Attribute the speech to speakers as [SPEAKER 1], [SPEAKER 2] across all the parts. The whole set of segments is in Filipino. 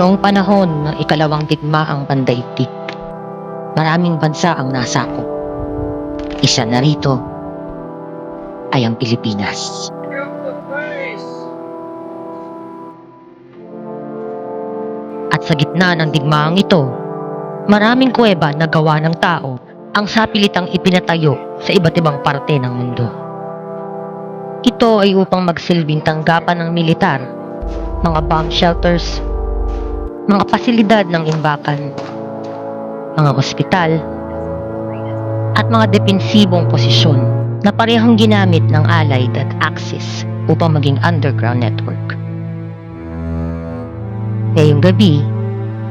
[SPEAKER 1] Noong panahon ng ikalawang digmaang pandaigdig, maraming bansa ang nasakop. Isa na rito ay ang Pilipinas. At sa gitna ng digmaang ito, maraming kuweba na gawa ng tao ang sapilitang ipinatayo sa iba't ibang parte ng mundo. Ito ay upang magsilbing tanggapan ng militar, mga bomb shelters, mga pasilidad ng imbakan, mga ospital, at mga depensibong posisyon na parehong ginamit ng Allied at Axis upang maging underground network. Ngayong gabi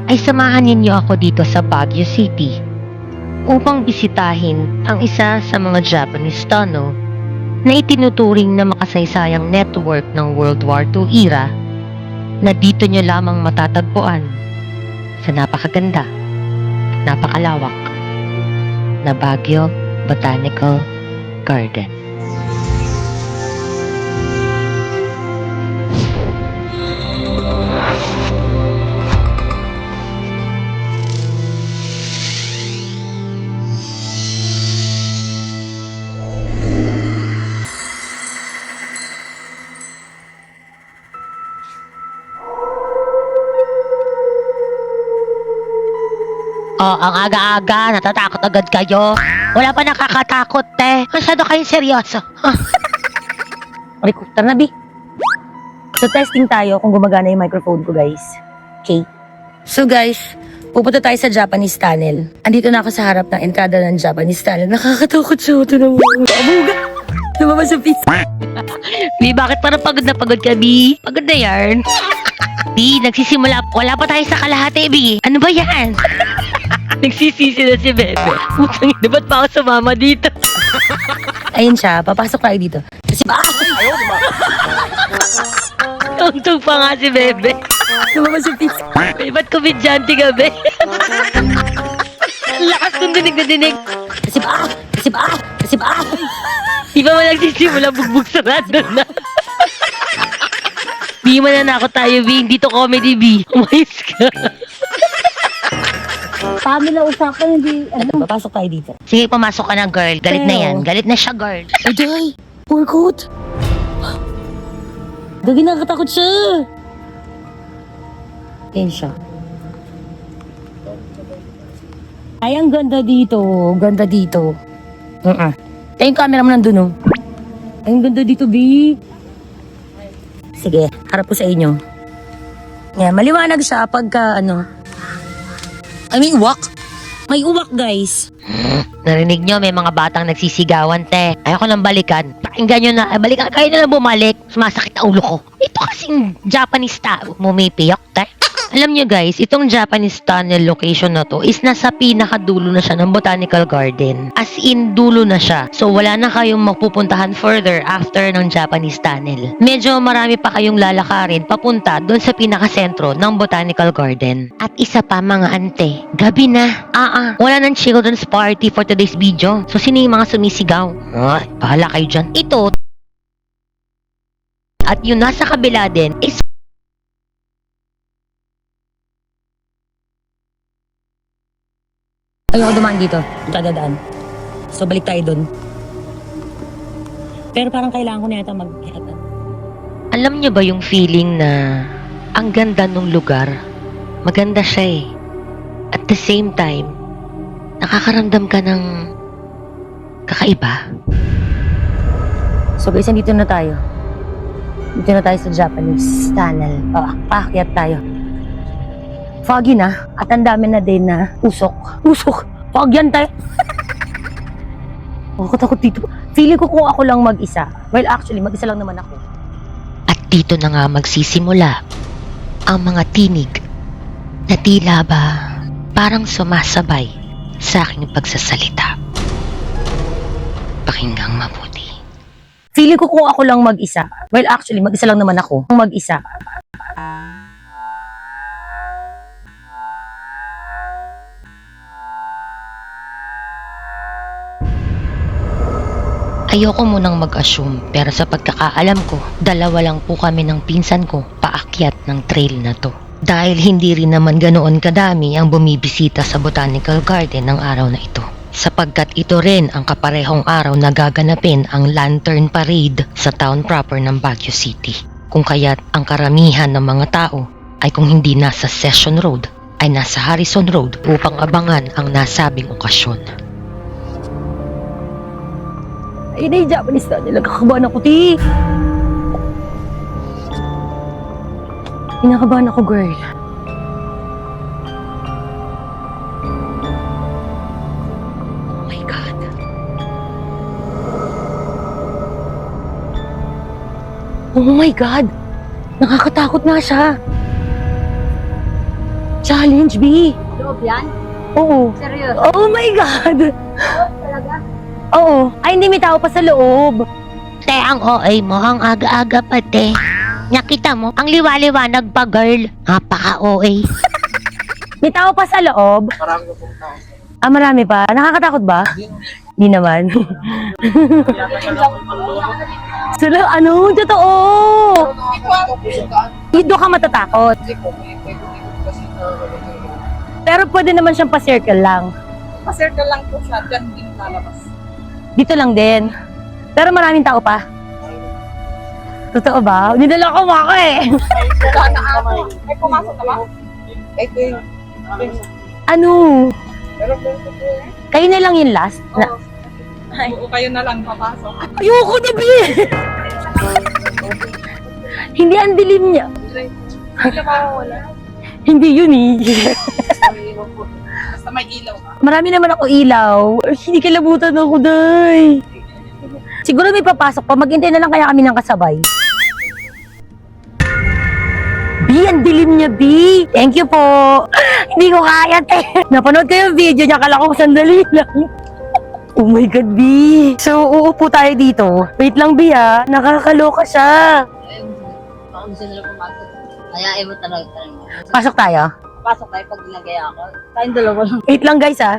[SPEAKER 1] ay samahan ninyo ako dito sa Baguio City upang bisitahin ang isa sa mga Japanese tunnel na itinuturing na makasaysayang network ng World War II era na dito nyo lamang matatagpuan sa napakaganda, napakalawak na Baguio Botanical Garden. Oh, ang aga-aga, natatakot agad kayo. Wala pa nakakatakot, te. Masyado kayong seryoso.
[SPEAKER 2] Recorder na, B. So, testing tayo kung gumagana yung microphone ko, guys. Okay. So, guys, pupunta tayo sa Japanese tunnel. Andito na ako sa harap ng entrada ng Japanese tunnel. Nakakatakot siya. Ito na mo. Abuga! Lumabas yung pizza.
[SPEAKER 1] B, bakit parang pagod na pagod ka, B? Pagod na yarn. B, nagsisimula. Wala pa tayo sa kalahati, B. Ano ba yan? Nagsisisi na si Bebe. Putang ina, ba't pa ako sumama dito?
[SPEAKER 2] Ayun siya. Papasok tayo dito. Kasi ba?
[SPEAKER 1] Tungtong pa nga si Bebe.
[SPEAKER 2] Lumabas yung pizza.
[SPEAKER 1] Be, ba't komedyante ka, Be? Ang lakas kong dinig na dinig.
[SPEAKER 2] Kasi ba? Kasi ba? Kasi ba?
[SPEAKER 1] Di ba mo nagsisimula bugbog sarado na? Di mananakot tayo, B. Dito comedy, B. Umayos ka.
[SPEAKER 2] Paano na usapan, hindi, papasok tayo dito.
[SPEAKER 1] Sige, pumasok ka na, girl. Galit na yan. Galit na siya, girl.
[SPEAKER 2] Ay, Day! Workout! Gagi, nakakatakot siya! Yan siya. Ay, ang ganda dito. Ganda dito. Tayo yung camera mo nandun, oh. Ay, ang ganda dito, B. Sige, harap po sa inyo. Yan, maliwanag siya pagka, I mean, uwak. May uwak, guys.
[SPEAKER 1] Narinig nyo, may mga batang nagsisigawan, te. Ayoko nang balikan. Pakinggan nyo na. Balikan, kayo na lang bumalik. Sumasakit ang ulo ko. Ito kasing Japanese tao. Mumipiyok, te. Alam nyo guys, itong Japanese tunnel location na to is nasa pinakadulo na siya ng Botanical Garden. As in, dulo na siya. So, wala na kayong mapupuntahan further after ng Japanese tunnel. Medyo marami pa kayong lalakarin papunta doon sa pinakasentro ng Botanical Garden. At isa pa mga ante, gabi na. Wala nang children's party for today's video. So, sino yung mga sumisigaw? Ay, bahala kayo dyan. Ito, at yung nasa kabila din is
[SPEAKER 2] Ayoko dumaan dito. Dadaan. So, balik tayo dun. Pero parang kailangan ko na yata mag-head.
[SPEAKER 1] alam nyo ba yung feeling na ang ganda ng lugar? Maganda siya eh. At the same time, nakakaramdam ka ng kakaiba.
[SPEAKER 2] So guys, dito na tayo. Dito na tayo sa Japanese tunnel. Paakyat tayo. Foggy na. At ang dami na din na usok. Usok! Fog yan tayo. Takot dito. Feeling ko kung ako lang mag-isa. Well, actually, mag-isa lang naman ako.
[SPEAKER 1] At dito na nga magsisimula ang mga tinig na tila ba parang sumasabay sa aking pagsasalita. Pakinggang mabuti.
[SPEAKER 2] Feeling ko kung ako lang mag-isa. Well, actually, mag-isa lang naman ako. Mag-isa.
[SPEAKER 1] Ayoko munang mag-assume pero sa pagkakaalam ko, dalawa lang po kami ng pinsan ko paakyat ng trail na to. Dahil hindi rin naman ganoon kadami ang bumibisita sa Botanical Garden ng araw na ito. Sapagkat ito rin ang kaparehong araw na gaganapin ang Lantern Parade sa town proper ng Baguio City. Kung kaya't ang karamihan ng mga tao ay kung hindi nasa Session Road, ay nasa Harrison Road upang abangan ang nasabing okasyon.
[SPEAKER 2] Ayun na yung Japanese tunnel. Nagkakabahan ako, ti. Kinakabahan ako, girl.
[SPEAKER 1] Oh my God.
[SPEAKER 2] Oh my God! Nakakatakot nga siya. Challenge, B.
[SPEAKER 3] Loob yan?
[SPEAKER 2] Oo.
[SPEAKER 3] Seryoso?
[SPEAKER 2] Oh my God!
[SPEAKER 3] Talaga?
[SPEAKER 2] Oo. Ay, hindi may tao pa sa loob.
[SPEAKER 1] Te, ang OA mo, ang aga-aga pa, te. Nakita mo, ang liwa-liwanag pa, girl. Napaka-OA.
[SPEAKER 2] May tao pa sa loob.
[SPEAKER 4] Marami ko pong tao.
[SPEAKER 2] Ah, marami pa. Nakakatakot ba? Hindi naman. Sila, ano? Totoo! Hindi ka matatakot.
[SPEAKER 4] Kasi po, may ikot-ikot kasi na
[SPEAKER 2] Pero pwede naman siyang pa-circle lang.
[SPEAKER 4] pa-circle lang po siya, dyan din lalabas.
[SPEAKER 2] Dito lang din. Pero maraming tao pa. Totoo ba? Nidala ko ako eh.
[SPEAKER 4] Wala na ako. May pumasok na ba? Ito yung...
[SPEAKER 2] Ano?
[SPEAKER 4] Pero meron ko po eh.
[SPEAKER 2] Kayo na lang yung last? Na,
[SPEAKER 4] Oo, kayo na lang papasok.
[SPEAKER 2] ayoko na, Bi! Hindi ang dilim niya.
[SPEAKER 4] Hindi ka mawawala.
[SPEAKER 2] Hindi yun eh.
[SPEAKER 4] Basta may ilaw ka.
[SPEAKER 2] Marami naman ako ilaw. Hindi kalabutan ako, day. Siguro may papasok pa. Maghintay na lang kaya kami ng kasabay. Bi, ang dilim niya, Bi. Thank you po. Hindi ko kaya, te. Napanood ko yung video niya. Kala ko sandali lang. Oh my God, Bi. So, uupo tayo dito. Wait lang, Bi, ha. Nakakaloka siya.
[SPEAKER 3] Baka gusto nila pumasok. Ayain mo talaga.
[SPEAKER 2] Pasok tayo.
[SPEAKER 3] Pasok tayo pag ginagaya ako. Tayong dalawa lang.
[SPEAKER 2] Wait lang, guys, ha.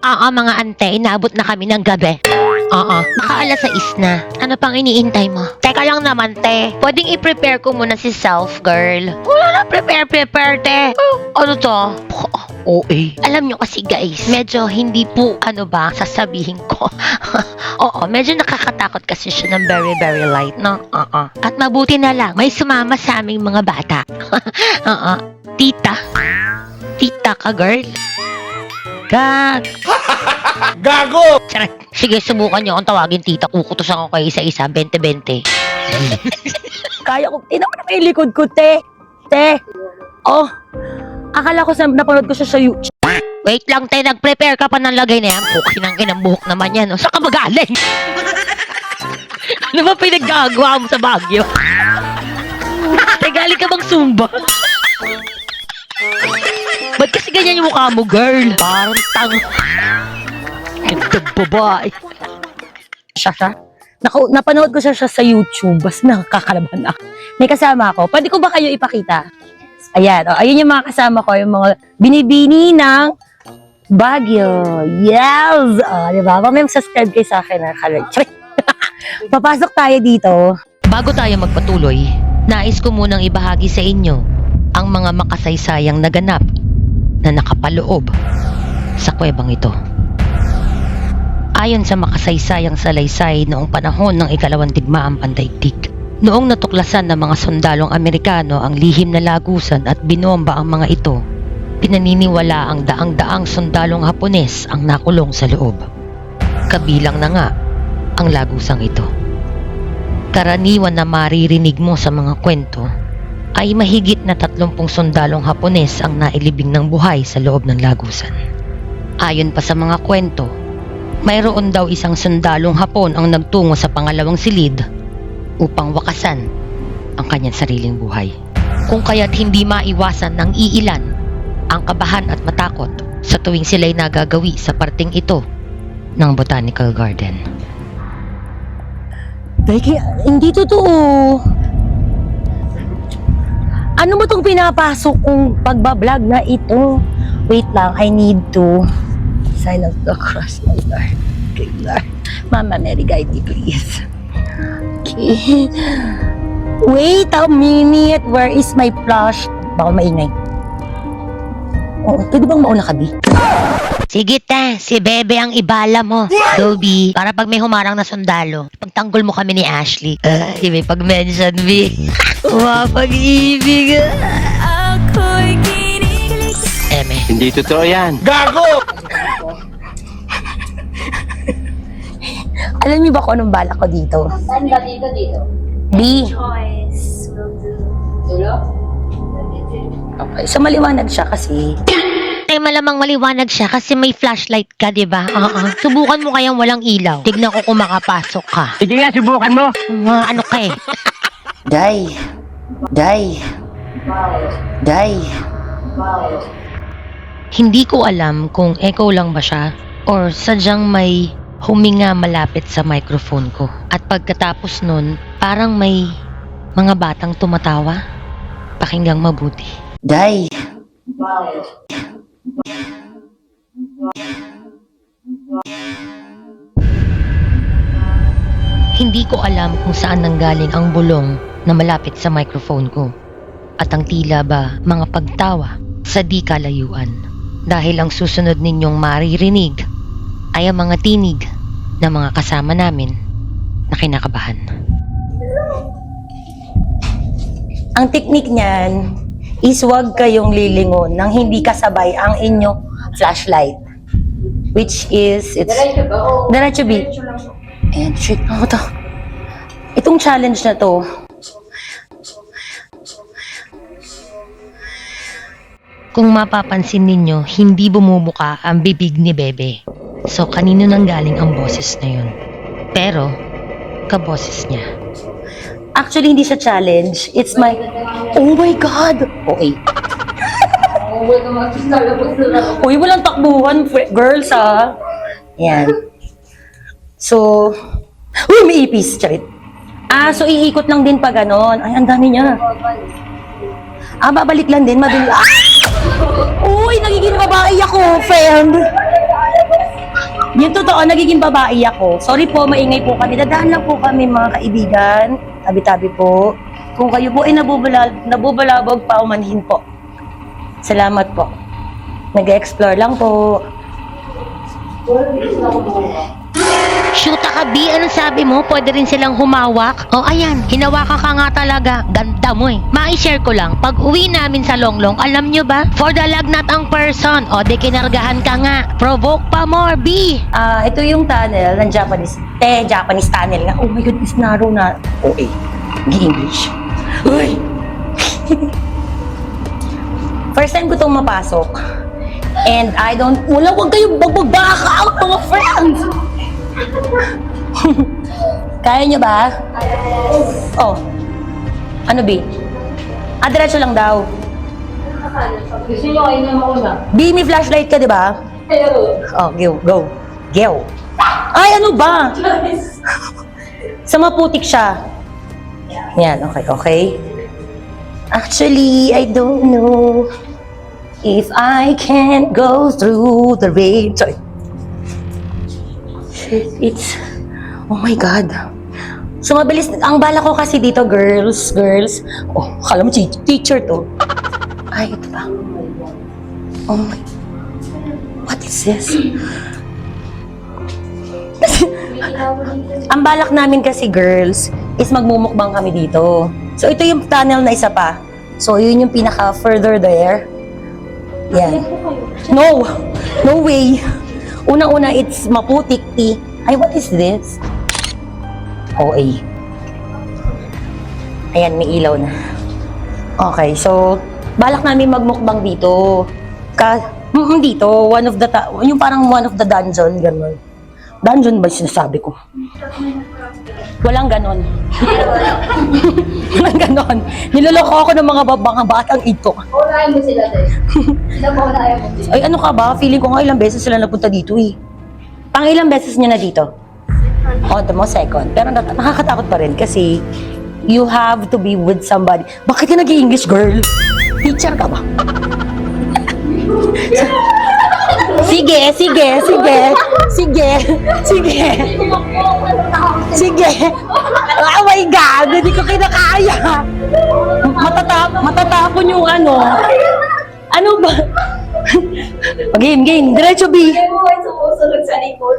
[SPEAKER 1] Oo, mga ante, inaabot na kami ng gabi. Oo, baka alas 6 na. Ano pang iniintay mo? Teka lang naman, te. Pwedeng i-prepare ko muna si self, girl. Wala na, prepare, te. Ano to? OA. Alam nyo kasi guys, medyo hindi po, sasabihin ko. Oo, medyo nakakatakot kasi siya ng very, very light, no? Oo. At mabuti na lang, may sumama sa aming mga bata. Oo. Tita. Tita ka, girl. Gag.
[SPEAKER 5] Gago!
[SPEAKER 1] Sige, subukan nyo akong tawagin tita. Kukutusan ko kayo isa-isa, 20-20.
[SPEAKER 2] Kaya ko. Tingnan mo na may likod ko, te. Te. Oh. Akala ko napanood ko siya sa YouTube.
[SPEAKER 1] Wait lang, te. Nag-prepare ka pa ng lagay na yan. Pukinangin ang buhok naman yan. Oh. Saan ka magaling? Ano ba pinaggagawa mo sa Baguio? Te, galing ka bang Zumba? Ba't kasi ganyan yung mukha mo, girl? Parang tang... Ganda babae.
[SPEAKER 2] Siya. Napanood ko siya sa YouTube. Basta nakakalaban ako. May kasama ako. Pwede ko ba kayo ipakita? Ayan. O, ayun yung mga kasama ko. Yung mga binibini ng Baguio. Yes! O, diba? Mamaya subscribe kayo sa akin. Papasok tayo dito.
[SPEAKER 1] Bago tayo magpatuloy, nais ko munang ibahagi sa inyo ang mga makasaysayang naganap na nakapaloob sa kuwebang ito. Ayon sa makasaysayang salaysay noong panahon ng ikalawang digmaang pandaigdig, noong natuklasan ng mga sundalong Amerikano ang lihim na lagusan at binomba ang mga ito, pinaniniwala ang daang-daang sundalong Hapones ang nakulong sa loob. Kabilang na nga ang lagusang ito. Karaniwan na maririnig mo sa mga kwento ay mahigit na 30 sundalong Hapones ang nailibing ng buhay sa loob ng lagusan. Ayon pa sa mga kwento, mayroon daw isang sundalong Hapon ang nagtungo sa pangalawang silid upang wakasan ang kanyang sariling buhay. Kung kaya't hindi maiwasan ng iilan ang kabahan at matakot sa tuwing sila'y nagagawi sa parting ito ng Botanical Garden.
[SPEAKER 2] Teka, hindi totoo. Ano ba itong pinapasok kong pagbablog na ito? Wait lang, I need to silence the cross, my Lord. Okay, Lord. Mama Mary, guide me, please. Okay. Wait a minute. Where is my flash? Baka maingay. Oo, pwede bang mauna ka, Bi?
[SPEAKER 1] Sige te, si Bebe ang ibala mo. Dobby, para pag may humarang na sundalo, pagtanggol mo kami ni Ashley. May pag-mention, B. Mapag-ibig. Eme.
[SPEAKER 5] Hindi totoo yan. Gago!
[SPEAKER 2] Alam niyo ba kung anong balak ko dito?
[SPEAKER 3] Saan ka dito?
[SPEAKER 2] B.
[SPEAKER 3] Dulo?
[SPEAKER 2] Okay, so maliwanag siya kasi.
[SPEAKER 1] Ay, malamang maliwanag siya kasi may flashlight ka, di ba? Subukan mo kayang walang ilaw. Tignan ko kung makapasok ka.
[SPEAKER 5] Sige nga, subukan mo.
[SPEAKER 1] Mga ano ka eh.
[SPEAKER 2] Day.
[SPEAKER 1] Hindi ko alam kung echo lang ba siya or sadyang may huminga malapit sa microphone ko. At pagkatapos nun, parang may mga batang tumatawa. Pakinggang mabuti.
[SPEAKER 2] Day.
[SPEAKER 1] Hindi ko alam kung saan nanggaling ang bulong na malapit sa microphone ko. At ang tila ba mga pagtawa sa di kalayuan. Dahil ang susunod ninyong maririnig ay ang mga tinig ng mga kasama namin na kinakabahan.
[SPEAKER 2] Ang teknik niyan is huwag kayong lilingon nang hindi kasabay ang inyong flashlight. Which is, it's...
[SPEAKER 3] Diretso ba? O
[SPEAKER 2] Diretso, B.
[SPEAKER 3] diretso lang po.
[SPEAKER 2] Ayan, shit. Ako to. Itong challenge na to,
[SPEAKER 1] Kung mapapansin ninyo, hindi bumubuka ang bibig ni Bebe. So, kanino nang galing ang boses na yun? Pero, kaboses niya.
[SPEAKER 2] actually hindi siya challenge. It's my... Oh my God! Okay.
[SPEAKER 3] Huwag ka magsasalabot na lang.
[SPEAKER 2] Uy, walang takbuhan, girls, ha? Yan. So... Uy, may ipis. Charit. So iikot lang din pa ganon. Ay, ang dami niya. Babalik lang din. Mabili. Uy, nagiging babae ako, friend. Yung totoo, nagiging babae ako. Sorry po, maingay po kami. Dadaan lang po kami, mga kaibigan. Tabi-tabi po. Kung kayo po ay nabubalabog pa, umanhin po. Salamat po. Nag-explore lang po.
[SPEAKER 1] Shoota ka, B. Anong sabi mo? Pwede rin silang humawak? O, ayan. Hinawakan ka nga talaga. Ganda mo eh. Ma-share ko lang. Pag uwi namin sa Longlong, alam nyo ba? For the lagnat ang person. O, di kinargahan ka nga. Provoke pa more, B.
[SPEAKER 2] Ito yung tunnel ng Japanese. Japanese tunnel nga. Oh my God, is narrow na. Okay. English. Uy! First time ko itong mapasok. And I don't... Huwag kayong back out, mga friends! Kaya nyo ba? Oh. Ano, B? Diretso lang daw.
[SPEAKER 3] Gusto nyo kayo na mauna?
[SPEAKER 2] B, may flashlight ka, di ba?
[SPEAKER 3] Pero,
[SPEAKER 2] Oh, go. Go. Ay, ano ba? Sa maputik siya. Yan, okay. Actually, I don't know if I can go through the rain. Sorry. It's... Oh my God. So, mabilis. Ang bala ko kasi dito, girls. Oh, akala mo teacher to. Ay, ito ba? Oh my... What is this? Ang balak namin kasi, girls, is magmumukbang kami dito. So, ito yung tunnel na isa pa. So, yun yung pinaka-further there. Yan. No way. Unang-una, it's maputik, T. Ay, what is this? OA. Ayan, may ilaw na. Okay, so, balak namin magmukbang dito. Dito, yung parang one of the dungeon, gano'n. Dungeon ba yung sinasabi ko? Walang ganon. Walang ganon. Niloloko ako ng mga batang ito.
[SPEAKER 3] unahin mo sila din. Sila ba unahin mo sila?
[SPEAKER 2] Ay, ano ka ba? Feeling ko nga ilang beses sila napunta dito eh. Pang ilang beses nyo na dito? The most second. Pero nakakatakot pa rin kasi you have to be with somebody. Bakit ka nag-i-English, girl? Teacher ka ba? Sige. Sige. Oh my God, hindi ko kinakaya. Matatapon yung ano. Ano ba? Game. Diretso, B.
[SPEAKER 4] Sumusunod sa likod.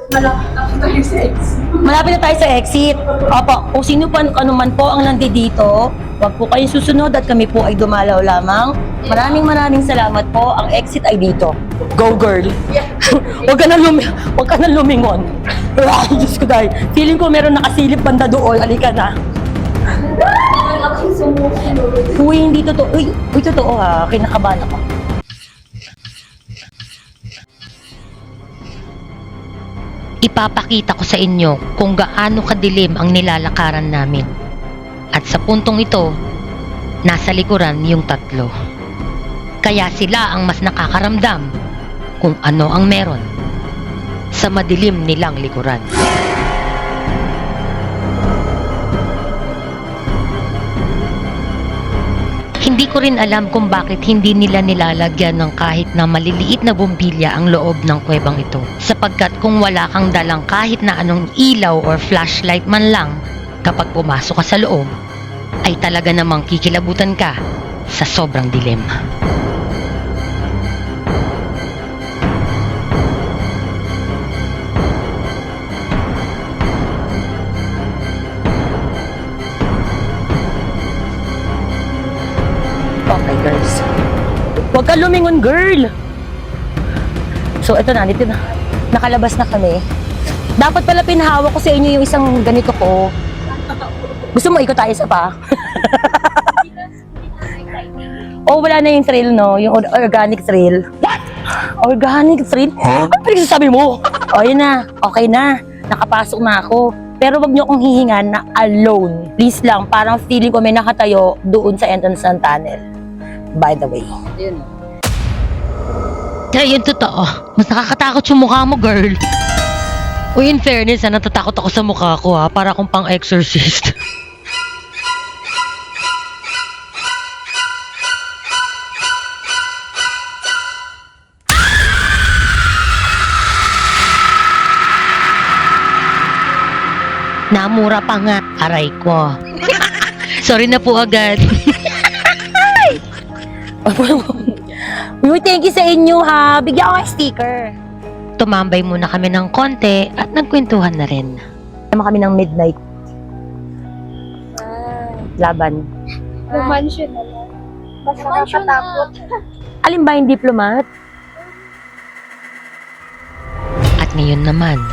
[SPEAKER 2] Malapit na tayo sa exit. Opo, kung sino pa ano man po ang nandito, wag po kayong susunod at kami po ay dumalaw lamang. Maraming salamat po. Ang exit ay dito. Go, girl. Huwag ka na lumingon. Ay, Diyos ko dahil. Feeling ko meron nakasilip banda doon. Alika na. Uy, hindi totoo. Uy, totoo ha. Kinakabahan ako.
[SPEAKER 1] Ipapakita ko sa inyo kung gaano kadilim ang nilalakaran namin. At sa puntong ito, nasa likuran yung tatlo. Kaya sila ang mas nakakaramdam kung ano ang meron sa madilim nilang likuran. Hindi ko rin alam kung bakit hindi nila nilalagyan ng kahit na maliliit na bombilya ang loob ng kuwebang ito. Sapagkat kung wala kang dalang kahit na anong ilaw or flashlight man lang, kapag pumasok ka sa loob, ay talaga namang kikilabutan ka sa sobrang dilim.
[SPEAKER 2] Okay, girls. Huwag ka lumingon, girl! So, ito na. Dito na. Nakalabas na kami. Dapat pala pinahawak ko sa inyo yung isang ganito ko. Gusto mo ikot tayo sa pa? Oh, wala na yung trail, no? Yung organic trail. What? Organic trail? Huh? Ano pinagsasabi mo? O, yun na. Okay na. Nakapasok na ako. Pero wag niyo akong hihingan na alone. Please lang, parang feeling ko may nakatayo doon sa entrance ng tunnel. By the way.
[SPEAKER 3] Yun.
[SPEAKER 1] Kaya yun totoo. Mas nakakatakot yung mukha mo, girl. Uy, in fairness, natatakot ako sa mukha ko, ha? Para akong pang-exorcist. Namura pa nga. Aray ko. Sorry na po agad.
[SPEAKER 2] Uy, thank you sa inyo ha. Bigyan ko ng sticker.
[SPEAKER 1] Tumambay muna kami ng konti at nagkwentuhan na rin.
[SPEAKER 2] Naman kami ng midnight. Laban.
[SPEAKER 4] Mansion na lang. Mas nakakatakot.
[SPEAKER 2] Alin ba yung diplomat?
[SPEAKER 1] At ngayon naman,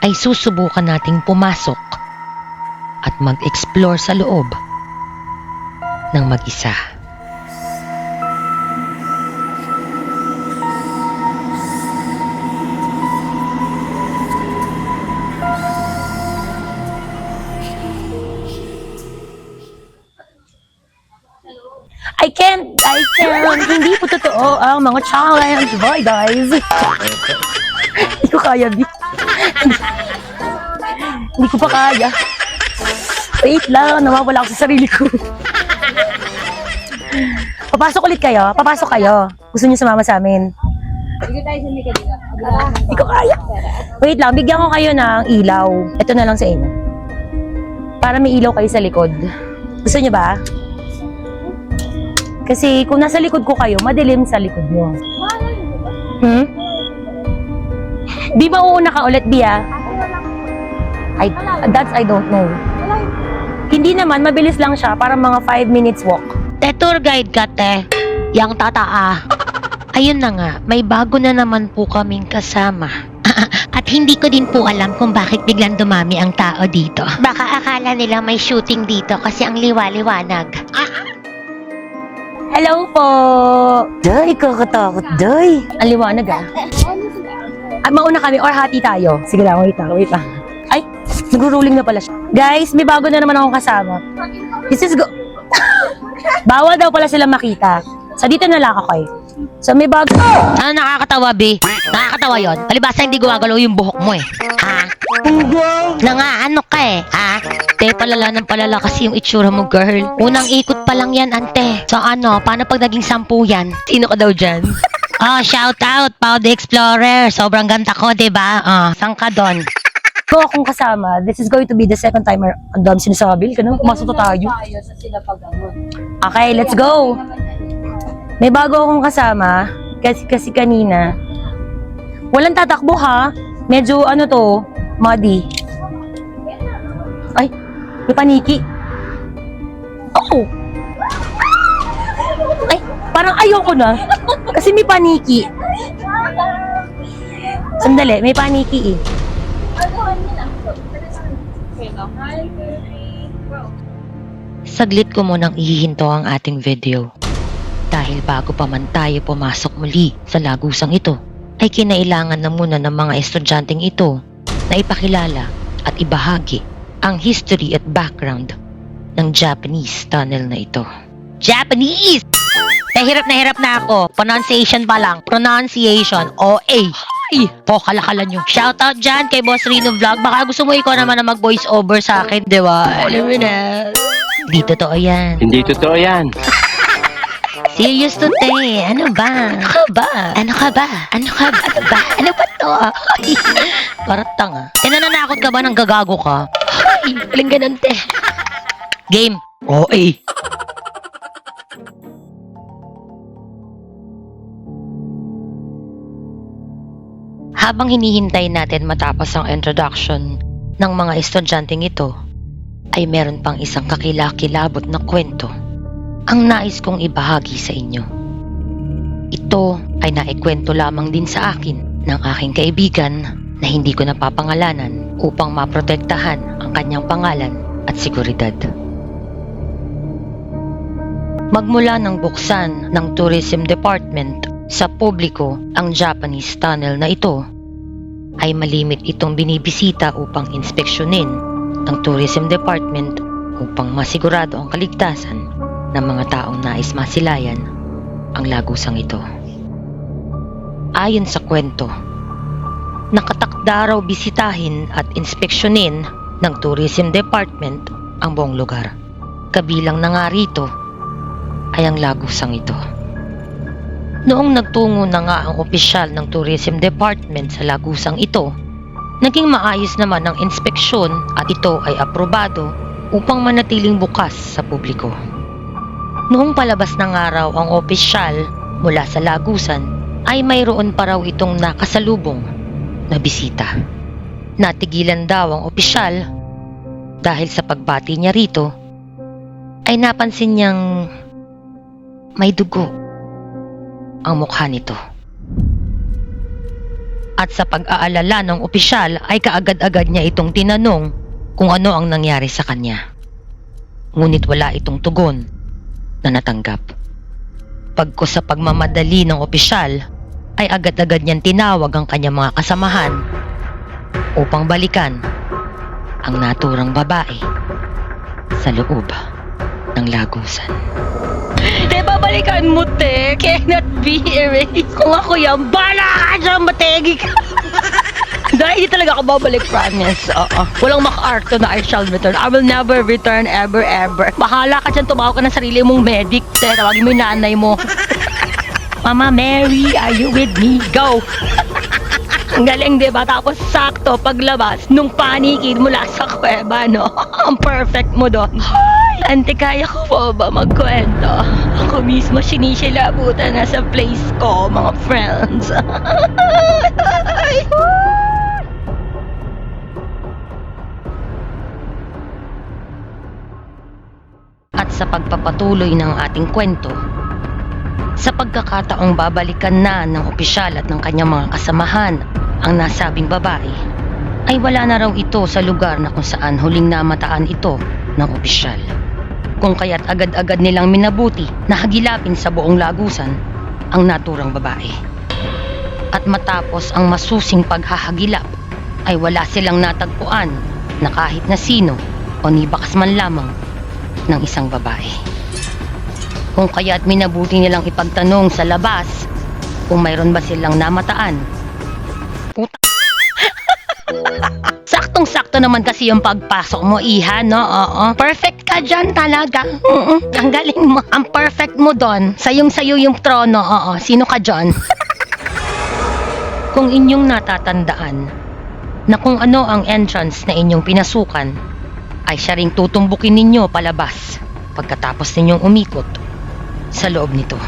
[SPEAKER 1] ay susubukan nating pumasok at mag-explore sa loob ng mag-isa.
[SPEAKER 2] I can't. Hindi po totoo ang mga challenge. Bye, guys. Hindi ko kaya, B. Hindi ko pa kaya. Wait lang, nawawala ako sa sarili ko. Papasok ulit kayo. Papasok kayo. Gusto niyo sumama sa amin?
[SPEAKER 3] Sige tayo sa may kabila.
[SPEAKER 2] Hindi ko kaya. Wait lang, bigyan ko kayo ng ilaw. Ito na lang sa inyo. Para may ilaw kayo sa likod. Gusto niyo ba? Kasi kung nasa likod ko kayo, madilim sa likod nyo. Di ba uuna ka ulit, Bia? I don't know. Hindi naman, mabilis lang siya. Parang mga 5 minutes walk.
[SPEAKER 1] Te, tour guide ka, te. Yang tataa. Ayun na nga, may bago na naman po kaming kasama. At hindi ko din po alam kung bakit biglang dumami ang tao dito. Baka akala nila may shooting dito kasi ang liwa-liwanag.
[SPEAKER 2] Hello po! Day, kakatakot, Day. Ang liwanag ah. Ay, mauna kami or hati tayo. Sige lang, wait lang. Ay, nagro-rolling na pala siya. Guys, may bago na naman akong kasama. This is Bawal daw pala sila makita. So, dito na lang ako kayo. So, may bago.
[SPEAKER 1] Ano nakakatawa, be? Nakakatawa yon. Palibasa hindi gumagalaw yung buhok mo eh. Ha? Nangaano ka eh, ha? Te, palala ng palala kasi yung itsura mo, girl. Unang ikot pa lang yan, ante. So ano, paano pag naging 10 yan? Sino ka daw dyan? Oh, shout out, Pau the Explorer. Sobrang ganda ko, diba? Saan ka doon?
[SPEAKER 2] Kung akong kasama, this is going to be the second time. Ang dami sinasabi, ganun, pumasok na tayo.
[SPEAKER 3] Tayo sa sila pag ano.
[SPEAKER 2] Okay, let's go! May bago akong kasama, kasi kanina. Walang tatakbo ha. Medyo ano to, muddy. Ay, may paniki. Oh! Ay, parang ayoko na. Kasi may paniki. Sandali, may paniki eh.
[SPEAKER 1] Saglit ko munang ihihinto ang ating video. Dahil bago pa man tayo pumasok muli sa lagusang ito, ay kinailangan na muna ng mga estudyanteng ito na ipakilala at ibahagi ang history at background ng Japanese tunnel na ito. Japanese! Na hirap na ako. Pronunciation pa lang. Pronunciation. OA. Ay, po kalakalan nyo. Shoutout dyan kay Boss Rino Vlog. Baka gusto mo ikaw naman na mag-voice over sa akin, di ba? Alam mo na. Di totoo yan.
[SPEAKER 5] Hindi totoo yan.
[SPEAKER 1] Serious today. Ano ba? Ano ka ba? Ano ba to? Ay, parang tanga. Nananakot ka ba ng gagago ka? Ay, galing ganun, te. Game. OA. Habang hinihintay natin matapos ang introduction ng mga estudyanteng ito, ay meron pang isang kakilakilabot na kwento ang nais kong ibahagi sa inyo. Ito ay naikwento lamang din sa akin ng aking kaibigan na hindi ko napapangalanan upang maprotektahan ang kanyang pangalan at seguridad. Magmula ng buksan ng Tourism Department sa publiko ang Japanese tunnel na ito, ay malimit itong binibisita upang inspeksyonin ng Tourism Department upang masigurado ang kaligtasan ng mga taong nais masilayan ang lagusang ito. Ayon sa kwento, nakatakda raw bisitahin at inspeksyonin ng Tourism Department ang buong lugar. Kabilang na nga rito ay ang lagusang ito. Noong nagtungo na nga ang opisyal ng Tourism Department sa lagusang ito, naging maayos naman ang inspeksyon at ito ay aprobado upang manatiling bukas sa publiko. Noong palabas ng araw ang opisyal mula sa lagusan, ay mayroon pa raw itong nakasalubong na bisita. Natigilan daw ang opisyal dahil sa pagbati niya rito, ay napansin niyang may dugo ang mukha nito. At sa pag-aalala ng opisyal ay kaagad-agad niya itong tinanong kung ano ang nangyari sa kanya. Ngunit wala itong tugon na natanggap. Pagko sa pagmamadali ng opisyal ay agad-agad niyang tinawag ang kanyang mga kasamahan upang balikan ang naturang babae sa loob ng lagusan. Te, babalikan mo, te. Cannot be erased. Kung ako yan, bala ka dyan, mategi ka. Dahil hindi talaga ako babalik, promise. Walang maka-arto na I shall return. I will never return, ever, ever. Bahala ka dyan, tumawag ka ng sarili mong medic. Te, tawagin mo yung nanay mo. Mama Mary, are you with me? Go! Ang galing, diba? Tapos sakto, paglabas, nung panikid mula sa kuweba, no? Ang perfect mo doon. Ante, kaya ko po ba magkwento? Ako mismo sinisilabutan na sa place ko, mga friends. At sa pagpapatuloy ng ating kwento, sa pagkakataong babalikan na ng opisyal at ng kanyang mga kasamahan ang nasabing babae, ay wala na raw ito sa lugar na kung saan huling namataan ito ng opisyal. Kung kaya't agad-agad nilang minabuti na hagilapin sa buong lagusan ang naturang babae. At matapos ang masusing paghahagilap, ay wala silang natagpuan na kahit na sino o ni bakas man lamang ng isang babae. Kung kaya't minabuti nilang ipagtanong sa labas kung mayroon ba silang namataan. Puta. Saktong-sakto naman kasi yung pagpasok mo, Iha, no? Oo. Perfect ka dyan talaga. Ang galing mo. Ang perfect mo doon. Sayong-sayo yung trono. Oo. Sino ka dyan? Kung inyong natatandaan, na kung ano ang entrance na inyong pinasukan ay siya ring tutumbukin ninyo palabas pagkatapos ninyong umikot sa loob nito.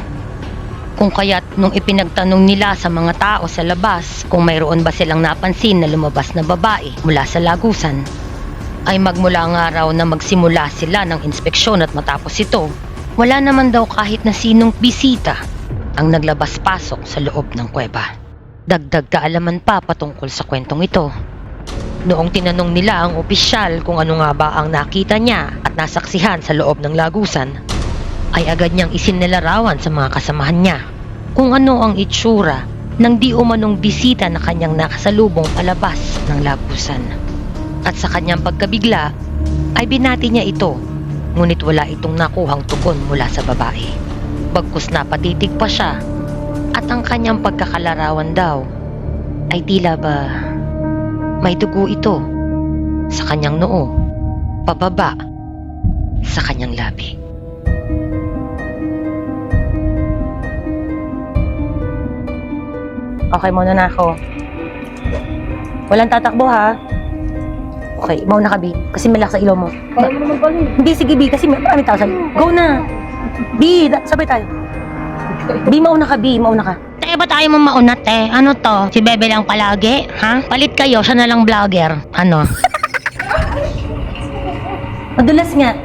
[SPEAKER 1] Kung kaya't nung ipinagtanong nila sa mga tao sa labas kung mayroon ba silang napansin na lumabas na babae mula sa lagusan, ay magmula nga raw na magsimula sila ng inspeksyon at matapos ito, wala naman daw kahit na sinong bisita ang naglabas-pasok sa loob ng kuweba. Dagdag kaalaman pa patungkol sa kwentong ito. Noong tinanong nila ang opisyal kung ano nga ba ang nakita niya at nasaksihan sa loob ng lagusan, ay agad niyang isinilarawan sa mga kasamahan niya kung ano ang itsura ng di umanong bisita na kanyang nakasalubong palabas ng lagusan. At sa kanyang pagkabigla ay binati niya ito, ngunit wala itong nakuhang tugon mula sa babae. Bagkus napatitig pa siya at ang kanyang pagkakalarawan daw ay tila ba may dugo ito sa kanyang noo, pababa sa kanyang labi.
[SPEAKER 2] Okay, mauna na ako. Walang tatakbo ha. Okay, mauna ka, B. Kasi malakas sa ilaw mo.
[SPEAKER 4] Kaya mo naman pala.
[SPEAKER 2] Hindi, sige, B. Kasi marami tao sa'yo. Go na! B, sabay tayo. B, mauna ka, B. Mauna ka.
[SPEAKER 1] Te, ba tayo mo mauna, te? Ano to? Si Bebe lang palagi? Ha? Palit kayo, siya na lang vlogger. Ano?
[SPEAKER 2] Madulas nga.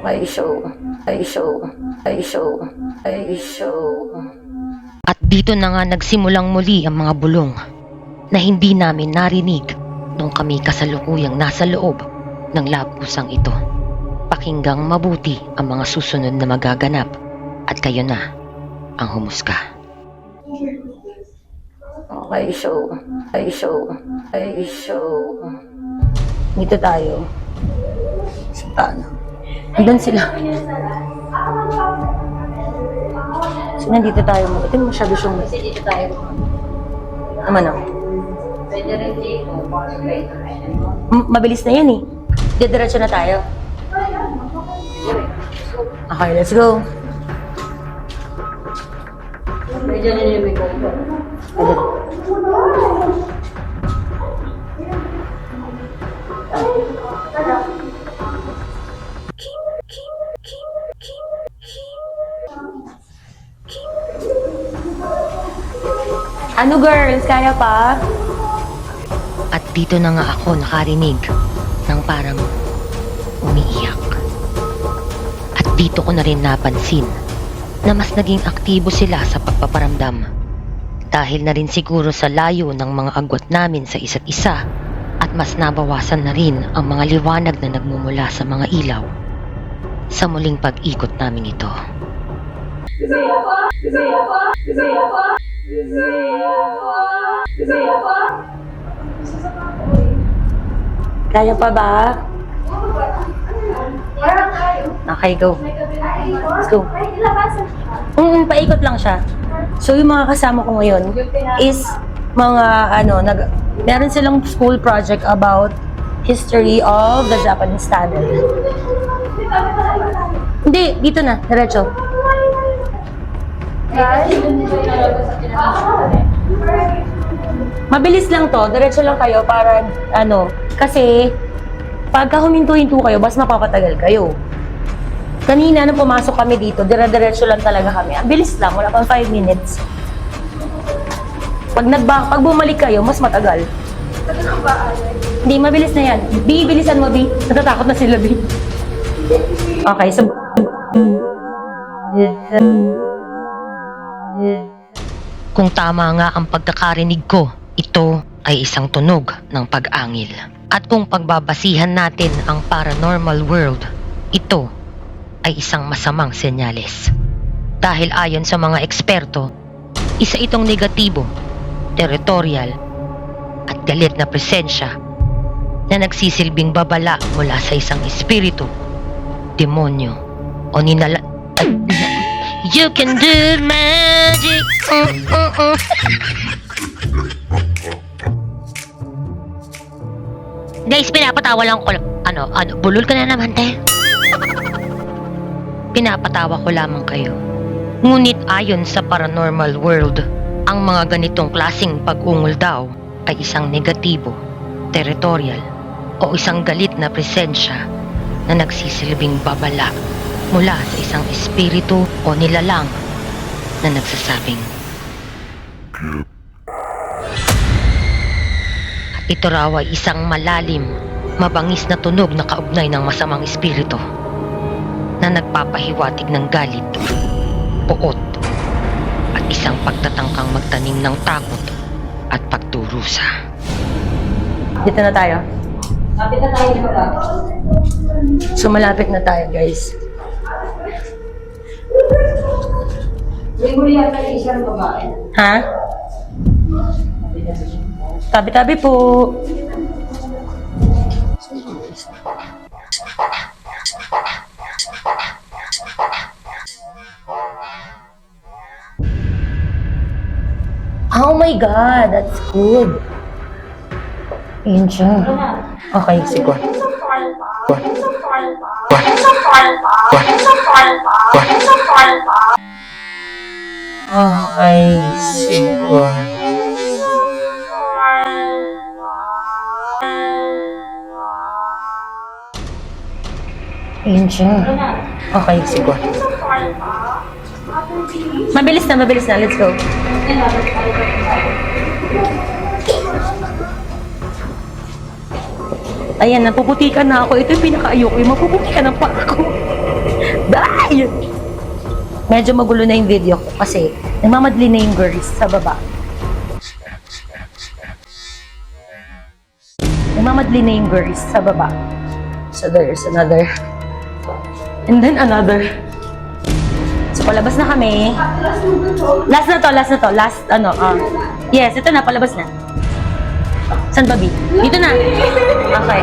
[SPEAKER 2] Okay, show. Okay, show. Okay, show. Okay, show.
[SPEAKER 1] At dito na nga nagsimulang muli ang mga bulong na hindi namin narinig nung kami kasalukuyang nasa loob ng labusang ito. Pakinggang mabuti ang mga susunod na magaganap at kayo na ang humusga.
[SPEAKER 2] Okay, show. Okay, show. Okay, show. Dito tayo. Saan? Andun sila. So, nandito tayo mo. Ito masyado siyang...
[SPEAKER 3] Kasi dito tayo.
[SPEAKER 2] Naman ako.
[SPEAKER 3] Pwede rin dito.
[SPEAKER 2] Mabilis na yan eh. Didiretso na tayo. Okay, let's go.
[SPEAKER 3] Medyo na yung may kompo.
[SPEAKER 2] Ano girls, kaya pa?
[SPEAKER 1] At dito na nga ako nakarinig ng parang umiiyak. At dito ko na rin napansin na mas naging aktibo sila sa pagpaparamdam. Dahil na rin siguro sa layo ng mga agwat namin sa isa't isa at mas nabawasan na rin ang mga liwanag na nagmumula sa mga ilaw sa muling pag-ikot namin ito.
[SPEAKER 2] Kaya pa ba? Okay, go. Let's go. Paikot lang siya. So, yung mga kasama ko ngayon is mga, meron silang school project about history of the Japanese tunnel. Hindi, dito na, diretso. Mabilis lang to, diretso lang kayo para, kasi, pagka huminto-hinto kayo, mas mapapatagal kayo. Kanina, nung pumasok kami dito, dire-diretso lang talaga kami. Ang bilis lang, wala pang 5 minutes. Pag bumalik kayo, mas matagal. Hindi, mabilis na yan. B, bilisan mo, B. Natatakot na sila, B. Okay, so...
[SPEAKER 1] Kung tama nga ang pagkakarinig ko, ito ay isang tunog ng pag-angil. At kung pagbabasihan natin ang paranormal world, ito ay isang masamang senyales. Dahil ayon sa mga eksperto, isa itong negatibo, territorial, at galit na presensya na nagsisilbing babala mula sa isang espiritu, demonyo, o ninala... You can do magic. Guys, pinapatawa lang ko. Bulol ka na naman, te. Pinapatawa ko lamang kayo. Ngunit ayon sa paranormal world, ang mga ganitong klaseng pag-ungol daw ay isang negatibo, territorial, o isang galit na presensya na nagsisilbing babala mula sa isang espiritu o nilalang na nagsasabing at ito raw ay isang malalim, mabangis na tunog na kaugnay ng masamang espiritu na nagpapahiwatig ng galit, puot, at isang pagtatangkang magtanim ng takot at pagdurusa.
[SPEAKER 2] Dito na tayo.
[SPEAKER 3] Kapit na tayo dito ba?
[SPEAKER 2] So, malapit na tayo, guys.
[SPEAKER 3] May muli yata yung isang babae.
[SPEAKER 2] Ha? Tabi-tabi po. Oh my God, that's good. Ayun siya. Okay, sige. Okay, sige. Ayun siya. Okay, sige. Mabilis na, mabilis na. Let's go. Ayan, napuputikan na ako. Ito yung pinaka-ayoko. Yung mapuputikan ng pa ako. Bye! Medyo magulo na yung video ko kasi nagmamadali na yung girls sa baba. Nagmamadali na yung girls sa baba. So there's another. And then another. So palabas na kami. Last na to. Last ano. Yes, ito na. Palabas na. San babi? Dito na. Okay.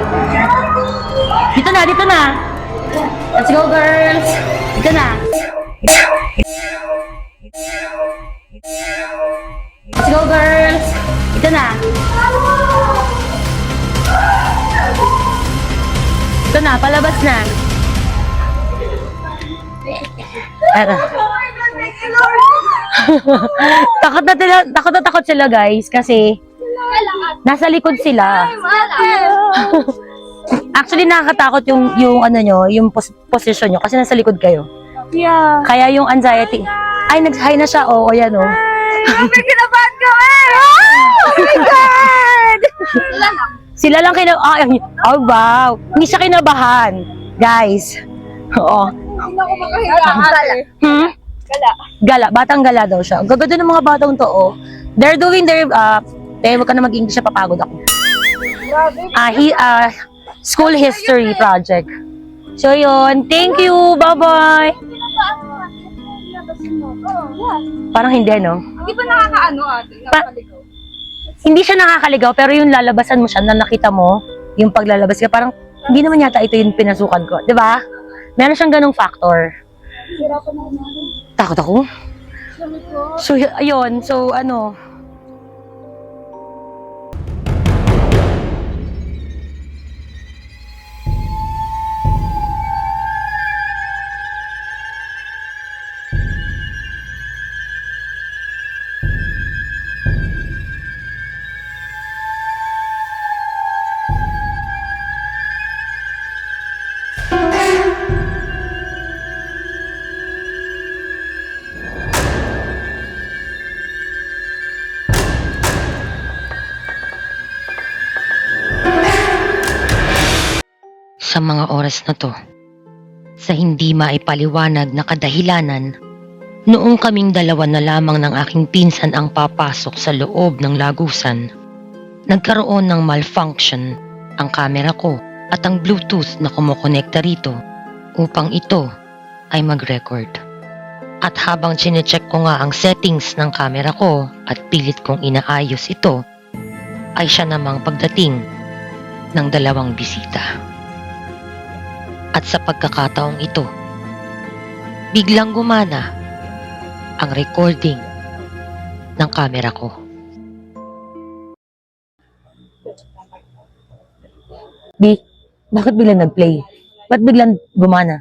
[SPEAKER 2] Dito na. Let's go, girls. Dito na. Let's go, girls. Dito na. Ito na, palabas na. Eto. Takot sila, guys, kasi nasa likod sila. Actually, nakakatakot yung ano nyo, yung position nyo, kasi nasa likod kayo.
[SPEAKER 4] Yeah.
[SPEAKER 2] Kaya yung anxiety, ay, nag-high na siya, oo, yan, oh.
[SPEAKER 4] Grabe, kinabahan kami! Oh my God!
[SPEAKER 2] Sila lang oh, wow. Hindi siya kinabahan, guys. Oo.
[SPEAKER 4] Hindi ako makahiga.
[SPEAKER 2] Hmm? Gala, batang gala daw siya. Ang gaganda ng mga batang to, oh. They're doing their, huwag ka na mag-English, papagod ako.
[SPEAKER 4] Grabe.
[SPEAKER 2] School history project. So, yun. Thank you. Bye-bye. Parang hindi, no?
[SPEAKER 4] Hindi ba nakakaano ate? Nakakaligaw.
[SPEAKER 2] Hindi siya nakakaligaw, pero yung lalabasan mo siya na nakita mo, yung paglalabas ka, parang hindi naman yata ito yung pinasukan ko. 'Di ba? Meron siyang ganung factor.
[SPEAKER 4] Hirapan ako namin.
[SPEAKER 2] Takot ako.
[SPEAKER 4] Sabi ko.
[SPEAKER 2] So, ayun. So, ano,
[SPEAKER 1] Sa mga oras na to, sa hindi maipaliwanag na kadahilanan, noong kaming dalawa na lamang ng aking pinsan ang papasok sa loob ng lagusan, nagkaroon ng malfunction ang kamera ko at ang Bluetooth na kumukonekta rito upang ito ay mag-record. At habang chinecheck ko nga ang settings ng kamera ko at pilit kong inaayos ito, ay siya namang pagdating ng dalawang bisita. At sa pagkakataong ito, biglang gumana ang recording ng kamera ko.
[SPEAKER 2] B, bakit biglang nag-play? Ba't biglang gumana?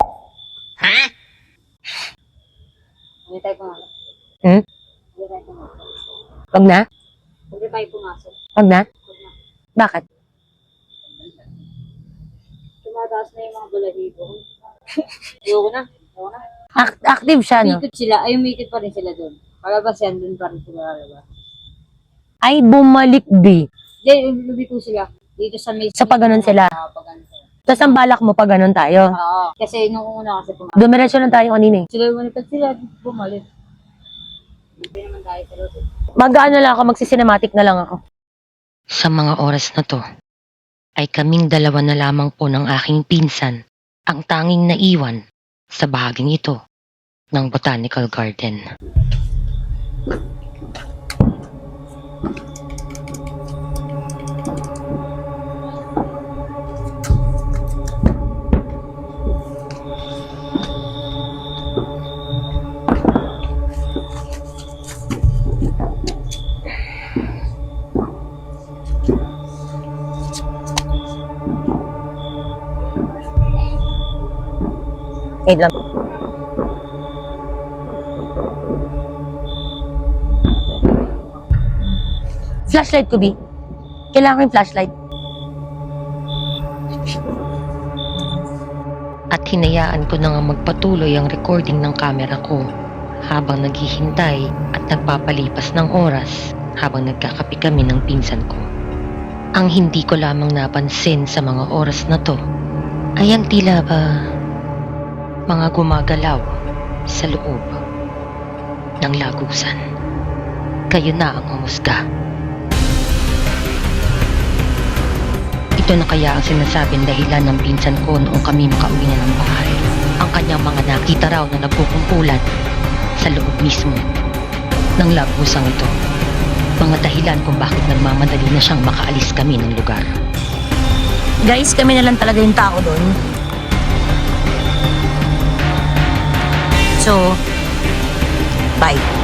[SPEAKER 3] Hindi tayo pumunta.
[SPEAKER 2] Hmm?
[SPEAKER 3] Hindi tayo pumunta.
[SPEAKER 2] Wag na?
[SPEAKER 3] Hindi tayo pumasok.
[SPEAKER 2] Wag na? Bakit?
[SPEAKER 3] Tumataas na yung mga balahibo. Ayoko na.
[SPEAKER 2] Active siya, no?
[SPEAKER 3] Umikot sila. Ay, umikot pa rin sila doon. Palabas yan, doon pa rin sila lalabas.
[SPEAKER 2] Ay, bumalik, di.
[SPEAKER 3] Hindi, lumiko sila. Dito sa may...
[SPEAKER 2] So, pag ganun sila?
[SPEAKER 3] Pag ganun sila.
[SPEAKER 2] Tapos ang balak mo pag ganun tayo.
[SPEAKER 3] Oo. Kasi nung una kasi pumasok.
[SPEAKER 2] Dumiretso lang tayo kanina eh.
[SPEAKER 3] Sila lumipad sila. Bumalik. Hindi naman tayo sa loob.
[SPEAKER 2] Mag-ano lang ako, magsisinematic na lang ako.
[SPEAKER 1] Sa mga oras na to, ay kaming dalawa na lamang po ng aking pinsan ang tanging naiwan sa bahaging ito ng Botanical Garden.
[SPEAKER 2] Wait lang. Flashlight ko, B. Kailangan ko yung flashlight.
[SPEAKER 1] At hinayaan ko na nga magpatuloy ang recording ng camera ko habang naghihintay at nagpapalipas ng oras habang nagkakape kami ng pinsan ko. Ang hindi ko lamang napansin sa mga oras na to ay ang tila ba mga gumagalaw sa loob ng lagusan. Kayo na ang humusga. Ito na kaya ang sinasabing dahilan ng pinsan ko noong kami makauwi na ng bahay. Ang kanyang mga nakita raw na nagkukumpulan sa loob mismo ng lagusang ito. Mga dahilan kung bakit nagmamadali na siyang makaalis kami ng lugar.
[SPEAKER 2] Guys, kami na lang talaga yung tao doon. So, bye.